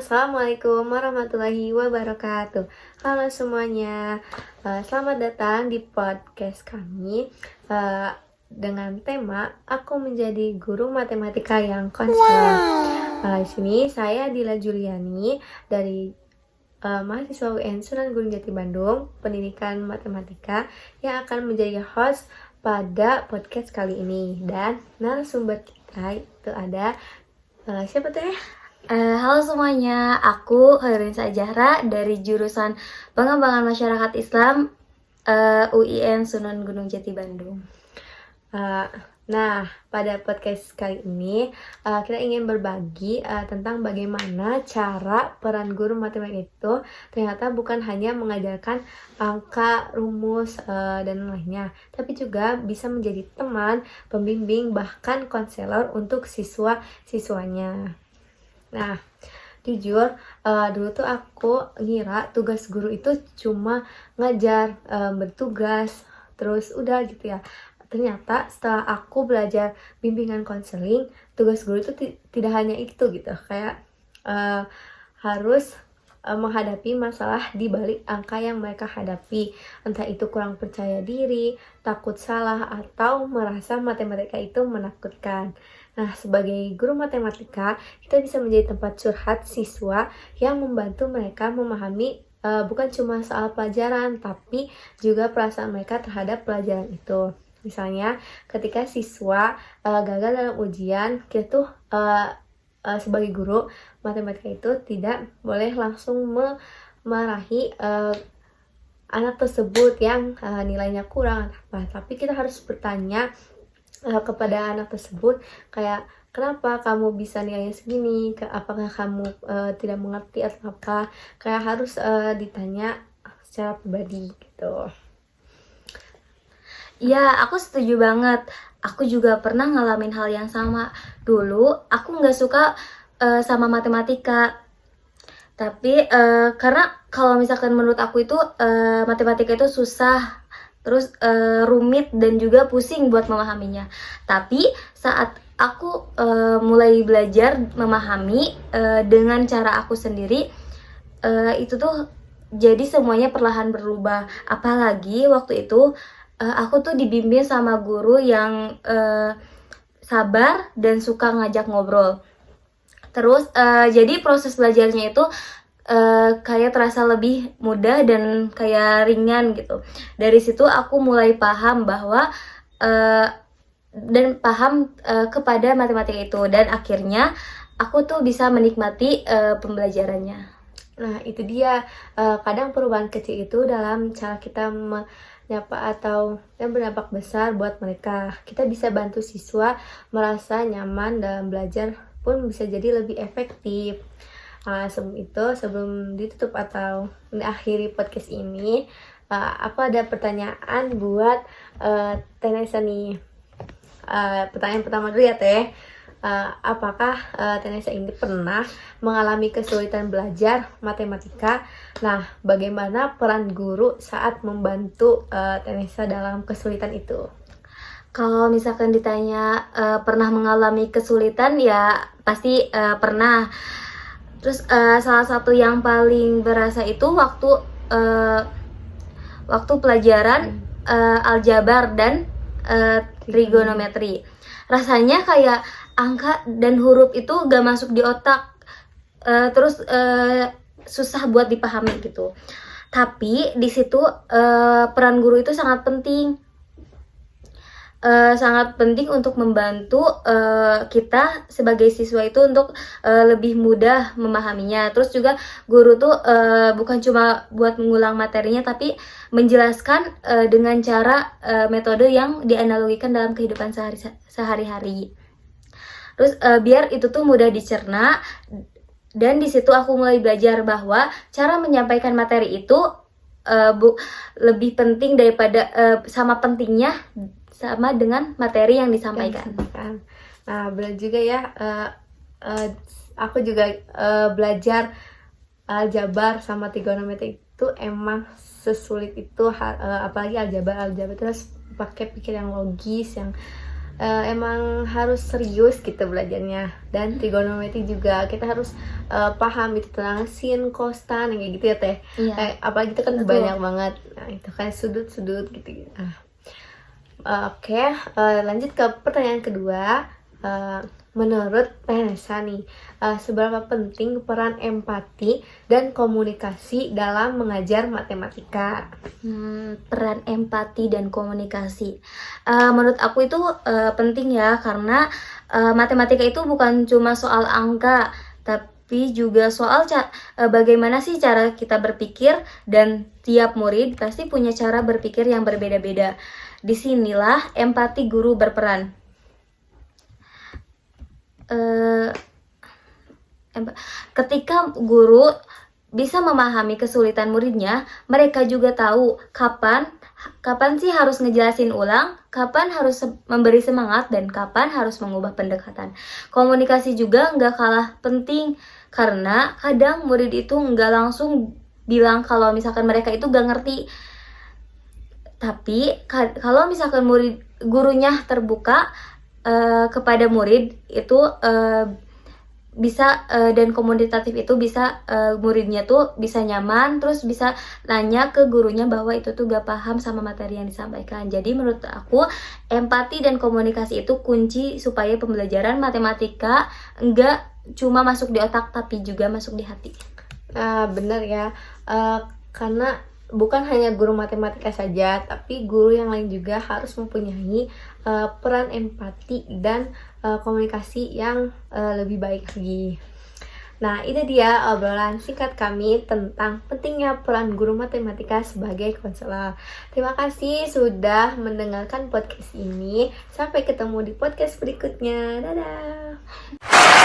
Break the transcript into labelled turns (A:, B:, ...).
A: Assalamualaikum warahmatullahi wabarakatuh. Halo semuanya, selamat datang di podcast kami dengan tema Aku Menjadi Guru Matematika yang Konselor. Di sini saya Dila Juliani dari mahasiswa UN Sunan Gunung Jati Bandung, Pendidikan Matematika, yang akan menjadi host pada podcast kali ini. Dan narasumber kita itu ada siapa tuh ya?
B: Halo semuanya, aku Khairin Sajahra dari jurusan Pengembangan Masyarakat Islam UIN Sunan Gunung Jati Bandung.
A: Nah, pada podcast kali ini kita ingin berbagi tentang bagaimana cara peran guru matematika itu ternyata bukan hanya mengajarkan angka, rumus, dan lainnya, tapi juga bisa menjadi teman, pembimbing, bahkan konselor untuk siswa-siswanya. Nah, jujur dulu tuh aku ngira tugas guru itu cuma ngajar, bertugas, terus udah gitu ya. Ternyata setelah aku belajar bimbingan konseling, tugas guru itu tidak hanya itu gitu. Kayak harus menghadapi masalah di balik angka yang mereka hadapi. Entah itu kurang percaya diri, takut salah, atau merasa matematika itu menakutkan. Nah, sebagai guru matematika, kita bisa menjadi tempat curhat siswa yang membantu mereka memahami bukan cuma soal pelajaran, tapi juga perasaan mereka terhadap pelajaran itu. Misalnya, ketika siswa gagal dalam ujian, kita tuh sebagai guru matematika itu tidak boleh langsung memarahi anak tersebut yang nilainya kurang, tapi kita harus bertanya kepada anak tersebut kayak kenapa kamu bisa nilainya segini, apakah kamu tidak mengerti atau apa, kayak harus ditanya secara pribadi gitu.
B: Ya, aku setuju banget. Aku juga pernah ngalamin hal yang sama. Dulu aku nggak suka sama matematika. Tapi karena kalau misalkan menurut aku itu matematika itu susah, terus rumit dan juga pusing buat memahaminya. Tapi saat aku mulai belajar memahami dengan cara aku sendiri, itu tuh jadi semuanya perlahan berubah. Apalagi waktu itu aku tuh dibimbing sama guru yang sabar dan suka ngajak ngobrol. Terus jadi proses belajarnya itu kayak terasa lebih mudah dan kayak ringan gitu. Dari situ aku mulai paham bahwa kepada matematika itu, dan akhirnya aku tuh bisa menikmati pembelajarannya.
A: Nah, itu dia kadang perubahan kecil itu dalam cara kita menyapa atau yang berdampak besar buat mereka. Kita bisa bantu siswa merasa nyaman dalam belajar pun bisa jadi lebih efektif. Sebelum ditutup atau mengakhiri podcast ini, aku ada pertanyaan buat Tenesa nih. Pertanyaan pertama dulu ya Teh. Apakah Tenesa ini pernah mengalami kesulitan belajar matematika? Nah, bagaimana peran guru saat membantu Tenesa dalam kesulitan itu?
B: Kalau misalkan ditanya pernah mengalami kesulitan, ya pasti pernah. Terus salah satu yang paling berasa itu waktu pelajaran aljabar dan trigonometri. Rasanya kayak angka dan huruf itu gak masuk di otak, terus susah buat dipahami gitu. Tapi di situ peran guru itu sangat penting. Sangat penting untuk membantu kita sebagai siswa itu untuk lebih mudah memahaminya. Terus juga guru tuh bukan cuma buat mengulang materinya, tapi menjelaskan dengan cara metode yang dianalogikan dalam kehidupan sehari-hari. Terus biar itu tuh mudah dicerna, dan di situ aku mulai belajar bahwa cara menyampaikan materi itu lebih penting daripada pentingnya sama dengan materi yang disampaikan.
A: Nah, benar juga ya. Aku juga belajar aljabar sama trigonometri itu emang sesulit itu, apalagi aljabar terus pakai pikir yang logis, yang emang harus serius gitu belajarnya. Dan trigonometri juga kita harus paham itu tentang sin, kostan, kayak gitu ya Teh.
B: Iya.
A: Apalagi itu kan
B: Betul.
A: banyak banget. Nah, itu kan sudut-sudut gitu. Oke, lanjut ke pertanyaan kedua. Menurut Vanessa nih, seberapa penting peran empati dan komunikasi dalam mengajar matematika?
B: Peran empati dan komunikasi. Menurut aku itu penting ya, karena matematika itu bukan cuma soal angka, tapi juga soal bagaimana sih cara kita berpikir, dan tiap murid pasti punya cara berpikir yang berbeda-beda. Disinilah empati guru berperan. Ketika guru bisa memahami kesulitan muridnya, mereka juga tahu kapan sih harus ngejelasin ulang, kapan harus memberi semangat, dan kapan harus mengubah pendekatan. Komunikasi juga nggak kalah penting, karena kadang murid itu nggak langsung bilang kalau misalkan mereka itu nggak ngerti. Tapi kalau misalkan gurunya terbuka kepada murid itu bisa dan komunikatif itu bisa muridnya tuh bisa nyaman, terus bisa nanya ke gurunya bahwa itu tuh gak paham sama materi yang disampaikan. Jadi menurut aku empati dan komunikasi itu kunci supaya pembelajaran matematika enggak cuma masuk di otak tapi juga masuk di hati.
A: Benar ya, karena bukan hanya guru matematika saja, tapi guru yang lain juga harus mempunyai peran empati dan komunikasi yang lebih baik lagi. Nah, itu dia obrolan singkat kami tentang pentingnya peran guru matematika sebagai konselor. Terima kasih sudah mendengarkan podcast ini. Sampai ketemu di podcast berikutnya. Dadah!